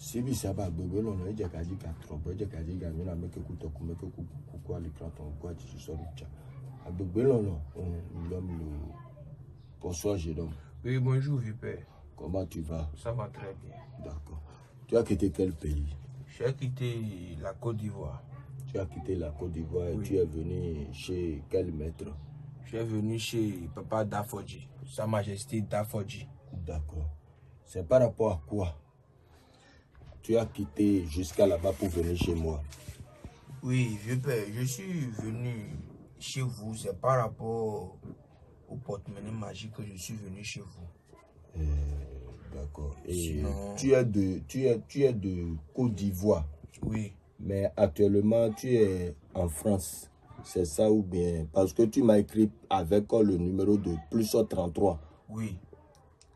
Si bi saba bébé non non j'ai qu'à dire qu'à trop j'ai qu'à dire gagne na meke kuto kumeke kuku l'écran ton quoi tu sors du chat. A bébé non non l'homme le bonsoir Jérôme. Oui bonjour Vipère. Comment tu vas? Ça va très bien. D'accord. Tu as quitté quel pays? J'ai quitté la Côte d'Ivoire. Tu as quitté la Côte d'Ivoire et oui. Tu es venu chez quel maître? Je suis venu chez Papa Dafodji, Sa Majesté Dafodji. D'accord. C'est par rapport à quoi tu as quitté jusqu'à là-bas pour venir chez moi? Oui, Vipère, je suis venu chez vous, c'est par rapport au porte-monnaie magique que je suis venu chez vous. D'accord. Et sinon... tu es de Côte d'Ivoire. Oui. Mais actuellement, tu es en France. C'est ça ou bien? Parce que tu m'as écrit avec le numéro de plus 33. Oui.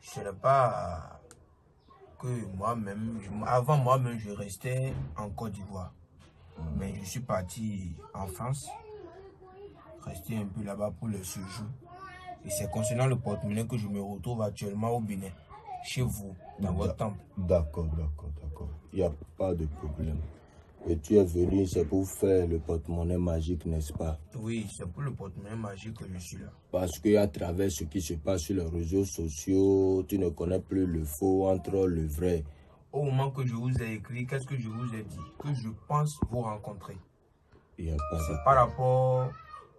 Ce n'est pas que moi-même, avant moi-même, je restais en Côte d'Ivoire. Mais je suis parti en France, resté un peu là-bas pour le séjour. Et c'est concernant le porte-monnaie que je me retrouve actuellement au Bénin, chez vous, dans votre temple. D'accord. Il n'y a pas de problème. Et tu es venu, c'est pour faire le porte-monnaie magique, n'est-ce pas? Oui, c'est pour le porte-monnaie magique que je suis là. Parce qu'à travers ce qui se passe sur les réseaux sociaux, tu ne connais plus le faux entre le vrai. Au moment que je vous ai écrit, qu'est-ce que je vous ai dit? Que je pense vous rencontrer. C'est par rapport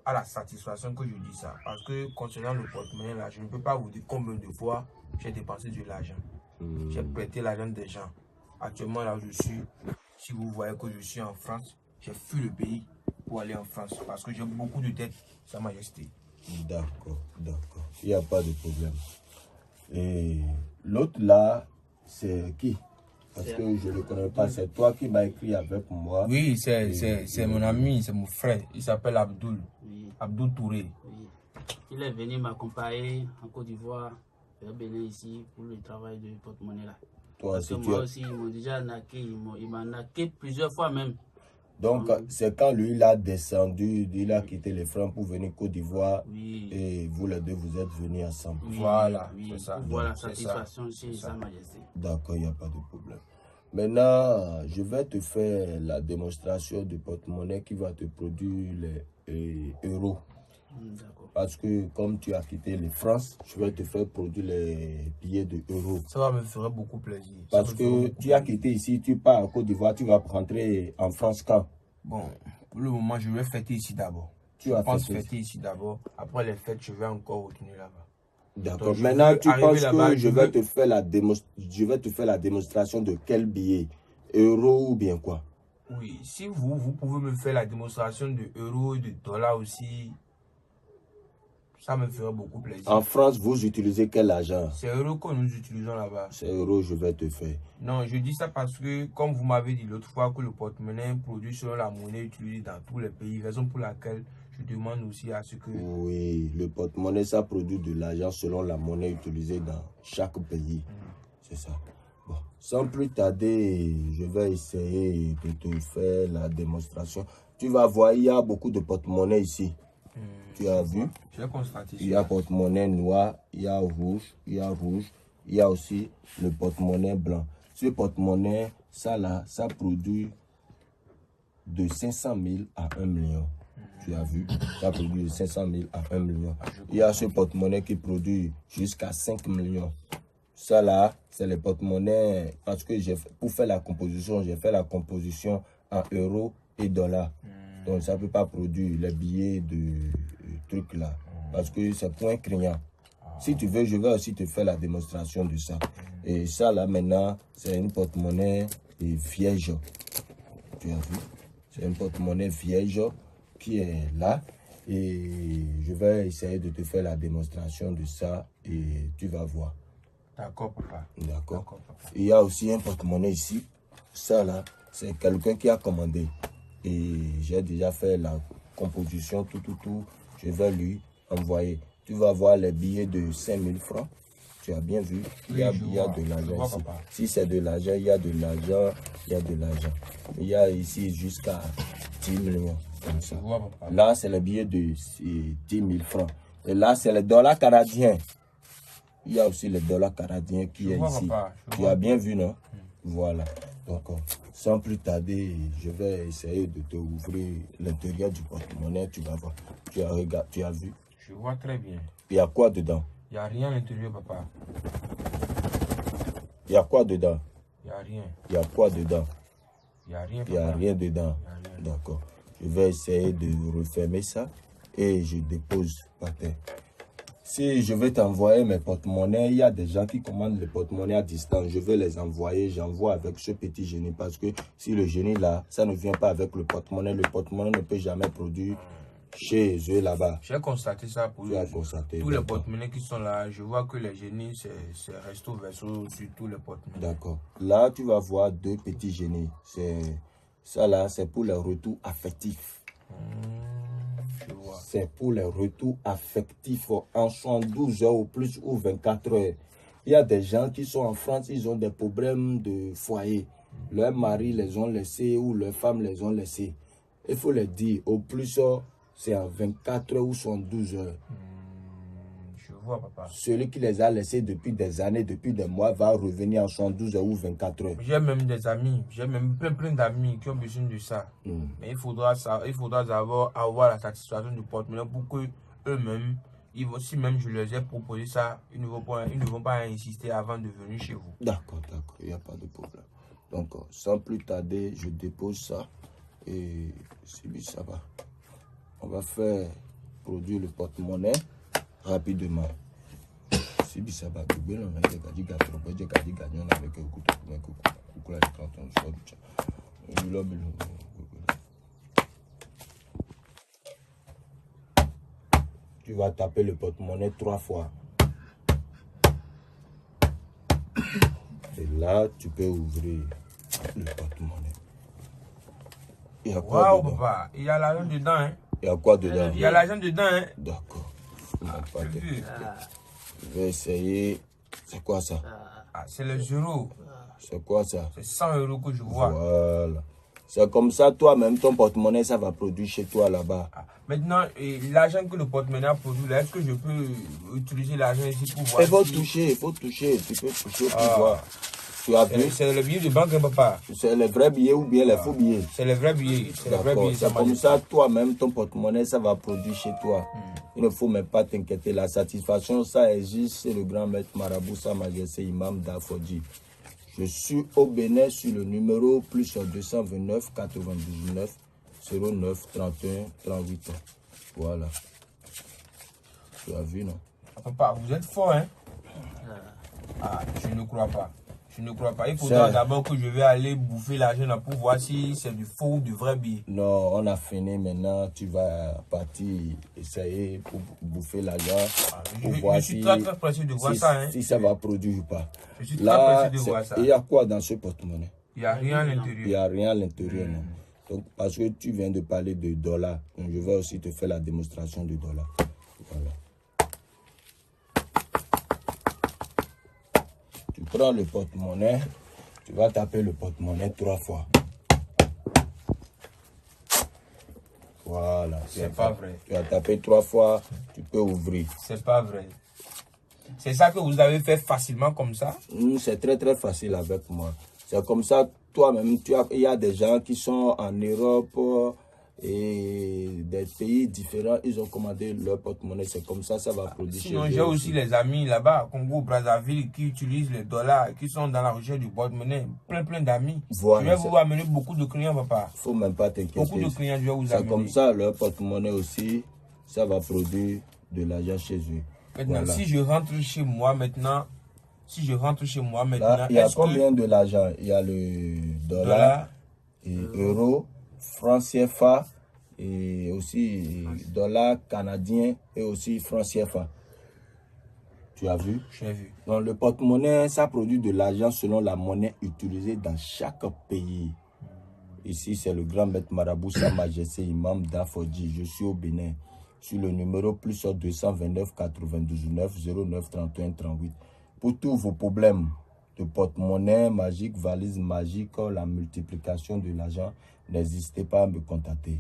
à la satisfaction que je dis ça. Parce que concernant le porte-monnaie là, je ne peux pas vous dire combien de fois j'ai dépensé de l'argent. J'ai prêté l'argent des gens. Actuellement là, je suis... Si vous voyez que je suis en France, j'ai fui le pays pour aller en France parce que j'ai beaucoup de dettes, Sa Majesté. D'accord. Il n'y a pas de problème. Et l'autre là, c'est qui? Parce que je ne le connais pas. C'est toi qui m'as écrit avec moi. Oui, c'est mon ami, c'est mon frère. Il s'appelle Abdoul. Oui. Abdoul Touré. Oui. Il est venu m'accompagner en Côte d'Ivoire, vers Bénin ici, pour le travail de porte-monnaie là. Toi, moi aussi, ils m'ont déjà naqué, il m'a naqué plusieurs fois même. Donc, c'est quand lui, il a descendu, il a quitté les francs pour venir Côte d'Ivoire. Oui. Et vous les deux, vous êtes venus ensemble. Oui, voilà, oui, c'est ça. Voilà, satisfaction chez Sa Majesté. D'accord, il n'y a pas de problème. Maintenant, je vais te faire la démonstration du porte-monnaie qui va te produire les euros. D'accord. Parce que comme tu as quitté les France, je vais te faire produire les billets de euros. Ça me ferait beaucoup plaisir. Parce que tu as quitté ici, tu pars à Côte d'Ivoire, tu vas rentrer en France quand? Bon, pour le moment, je vais fêter ici d'abord. Je pense fêter ici d'abord. Après les fêtes, je vais encore retourner là-bas. D'accord. Maintenant, tu penses que je vais te faire la démonstration de quel billet? Euro ou bien quoi? Oui, si vous pouvez me faire la démonstration de euros et de dollars aussi, ça me ferait beaucoup plaisir. En France, vous utilisez quel argent? C'est euro que nous utilisons là-bas. C'est euro, je vais te faire. Non, je dis ça parce que, comme vous m'avez dit l'autre fois, que le porte-monnaie produit selon la monnaie utilisée dans tous les pays. Raison pour laquelle je demande aussi à ce que... Oui, le porte-monnaie, ça produit de l'argent selon la monnaie utilisée dans chaque pays. C'est ça. Bon, sans plus tarder, je vais essayer de te faire la démonstration. Tu vas voir, il y a beaucoup de porte-monnaie ici. Tu as vu? J'ai constaté. Il y a porte-monnaie noir, il y a rouge, il y a aussi le porte-monnaie blanc. Ce porte-monnaie, ça là, ça produit de 500 000 à 1 million. Tu as vu? Ça produit de 500 000 à 1 million. Il y a ce porte-monnaie qui produit jusqu'à 5 millions. Ça là, c'est le porte-monnaie, parce que pour faire la composition, j'ai fait la composition en euros et dollars. Donc ça ne peut pas produire les billets de trucs là. Parce que c'est point criant. Si tu veux, je vais aussi te faire la démonstration de ça. Et ça là maintenant, c'est une porte-monnaie vierge. Tu as vu? C'est une porte-monnaie vierge qui est là. Et je vais essayer de te faire la démonstration de ça. Et tu vas voir. D'accord, papa. D'accord. Il y a aussi un porte-monnaie ici. Ça là, c'est quelqu'un qui a commandé. Et j'ai déjà fait la composition, tout. Je vais lui envoyer. Tu vas voir les billets de 5000 francs. Tu as bien vu. Il y a de l'argent ici. Si c'est de l'argent, il y a de l'argent. Il y a ici jusqu'à 10 millions. Comme ça. Là, c'est le billet de 10 000 francs. Et là, c'est le dollar canadien. Il y a aussi le dollar canadien qui est ici. Tu as bien vu, non? Voilà. D'accord. Sans plus tarder, je vais essayer de te ouvrir l'intérieur du porte-monnaie. Tu vas voir. Tu as vu? Je vois très bien. Il y a quoi dedans? Il n'y a rien à l'intérieur, papa. Il y a quoi dedans? Il n'y a rien. Il y a quoi dedans? Il n'y a rien, Il n'y a rien dedans. D'accord. Je vais essayer de refermer ça et je dépose par terre. Si je vais t'envoyer mes porte-monnaies, il y a des gens qui commandent les porte-monnaies à distance. Je vais les envoyer, j'envoie avec ce petit génie. Parce que si le génie là, ça ne vient pas avec le porte-monnaie ne peut jamais produire chez eux là-bas. J'ai constaté ça pour Tu as constaté. tous les porte-monnaies qui sont là. Je vois que les génies, c'est resto verso sur tous les porte-monnaies. D'accord. Là, tu vas voir deux petits génies. Ça là, c'est pour les retours affectifs. C'est pour les retours affectifs en 72 heures ou plus ou 24 heures. Il y a des gens qui sont en France, ils ont des problèmes de foyer. Leurs maris les ont laissés ou leurs femmes les ont laissés. Il faut les dire, au plus, c'est en 24 heures ou 72 heures. Je vois, papa. Celui qui les a laissés depuis des années, depuis des mois, va revenir en 72 heures ou 24 heures. J'ai même des amis, j'ai même plein d'amis qui ont besoin de ça. Mais il faudra d'abord avoir la satisfaction du porte-monnaie pour que eux-mêmes, si même je leur ai proposé ça, ils ne vont pas insister avant de venir chez vous. D'accord, il n'y a pas de problème. Donc, sans plus tarder, je dépose ça et ça va. On va faire produire le porte-monnaie rapidement. Si ça va, tu vas taper le porte-monnaie 3 fois. Et là, tu peux ouvrir le porte-monnaie. Il y a quoi dedans? Papa, il y a l'argent dedans, hein? Il y a quoi dedans? Il y a l'argent dedans, hein? D'accord. Je vais essayer. C'est quoi ça? C'est les euros. C'est quoi ça? C'est 100 euros que je vois. Voilà. C'est comme ça, toi-même, ton porte-monnaie, ça va produire chez toi là-bas. Maintenant, l'argent que le porte-monnaie a produit, est-ce que je peux utiliser l'argent ici pour voir? Il faut toucher. Tu peux toucher pour voir. Tu as vu? C'est le billet de banque, hein, papa? C'est les vrais billets ou bien les faux billets? C'est les vrais billets. C'est comme ça, toi-même, ton porte-monnaie, ça va produire chez toi. Il ne faut même pas t'inquiéter. La satisfaction, ça existe. C'est le grand maître Marabout Sa Majesté Imam Dafodji. Je suis au Bénin sur le numéro plus 229 99 09 31 38. Voilà. Tu as vu, non? Papa, vous êtes fort, hein? Je ne crois pas. Je ne crois pas. Il faudra d'abord que je vais aller bouffer l'argent pour voir si c'est du faux ou du vrai billet. Non, on a fini maintenant. Tu vas partir essayer pour bouffer l'argent. Je suis très pressé de voir ça. Hein. Si ça va produire ou pas. Je suis très pressé de voir ça. Il y a quoi dans ce porte-monnaie? Il n'y a rien à l'intérieur. Il n'y a rien à l'intérieur, non. Donc, parce que tu viens de parler de dollars, donc je vais aussi te faire la démonstration de dollars. Voilà. Tu prends le porte-monnaie, tu vas taper le porte-monnaie 3 fois. Voilà. C'est pas vrai. Tu as tapé 3 fois, tu peux ouvrir. C'est pas vrai. C'est ça que vous avez fait facilement comme ça? C'est très facile avec moi. C'est comme ça, toi-même, il y a des gens qui sont en Europe et des pays différents, ils ont commandé leur porte-monnaie. C'est comme ça, ça va produire. Sinon, j'ai aussi les amis là-bas, Congo, Brazzaville, qui utilisent les dollars, qui sont dans la recherche du porte-monnaie. Plein d'amis. Voilà, je vais vous amener beaucoup de clients, papa. Faut même pas t'inquiéter. Beaucoup de clients, je vais vous amener. C'est comme ça, leur porte-monnaie aussi, ça va produire de l'argent chez eux. Maintenant, voilà. Si je rentre chez moi maintenant, là, il y a combien de l'argent? Il y a le dollar, et euro, franc CFA, et aussi dollar canadien et aussi franc CFA. Tu as vu? J'ai vu. Donc le porte-monnaie, ça produit de l'argent selon la monnaie utilisée dans chaque pays. Ici, c'est le grand maître Marabout Sa Majesté Imam Dafodji. Je suis au Bénin. Sur le numéro plus 229 99 09 31 38. Pour tous vos problèmes de porte-monnaie magique, valise magique, la multiplication de l'argent, n'hésitez pas à me contacter.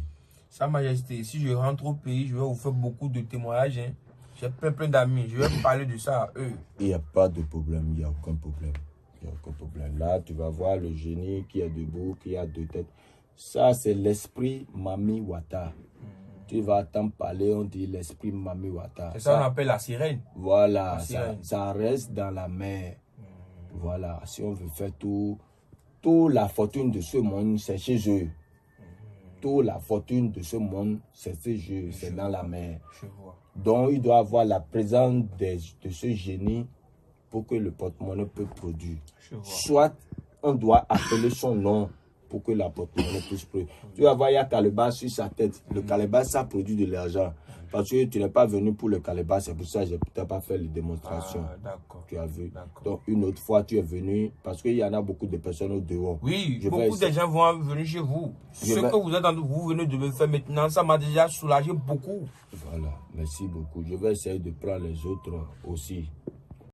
Sa Majesté, si je rentre au pays, je vais vous faire beaucoup de témoignages. Hein. J'ai plein d'amis, je vais parler de ça à eux. Il n'y a pas de problème, il n'y a aucun problème. n'y a aucun problème. Là, tu vas voir le génie qui est debout, qui a 2 têtes. Ça, c'est l'esprit Mami Wata. Tu vas t'en parler, on dit l'esprit Mami Wata. C'est ça qu'on appelle la sirène. Voilà, La sirène. Ça reste dans la mer. Voilà, si on veut faire toute la fortune de ce monde, c'est chez eux. Toute la fortune de ce monde, c'est chez eux, c'est dans la mer. Je vois. Donc, il doit avoir la présence de ce génie pour que le porte-monnaie peut produire. Soit on doit appeler son nom pour que la porte-monnaie puisse produire. Tu vas voir, il y a calebasse sur sa tête. Le calebasse, ça produit de l'argent. Parce que tu n'es pas venu pour le calebasse, c'est pour ça que je n'ai peut-être pas fait les démonstrations. D'accord. Tu as vu. Donc, une autre fois, tu es venu, parce qu'il y en a beaucoup de personnes au dehors. Oui, beaucoup de gens vont venir chez vous. Ce que vous êtes vous venez de me faire maintenant, ça m'a déjà soulagé beaucoup. Voilà, merci beaucoup. Je vais essayer de prendre les autres aussi.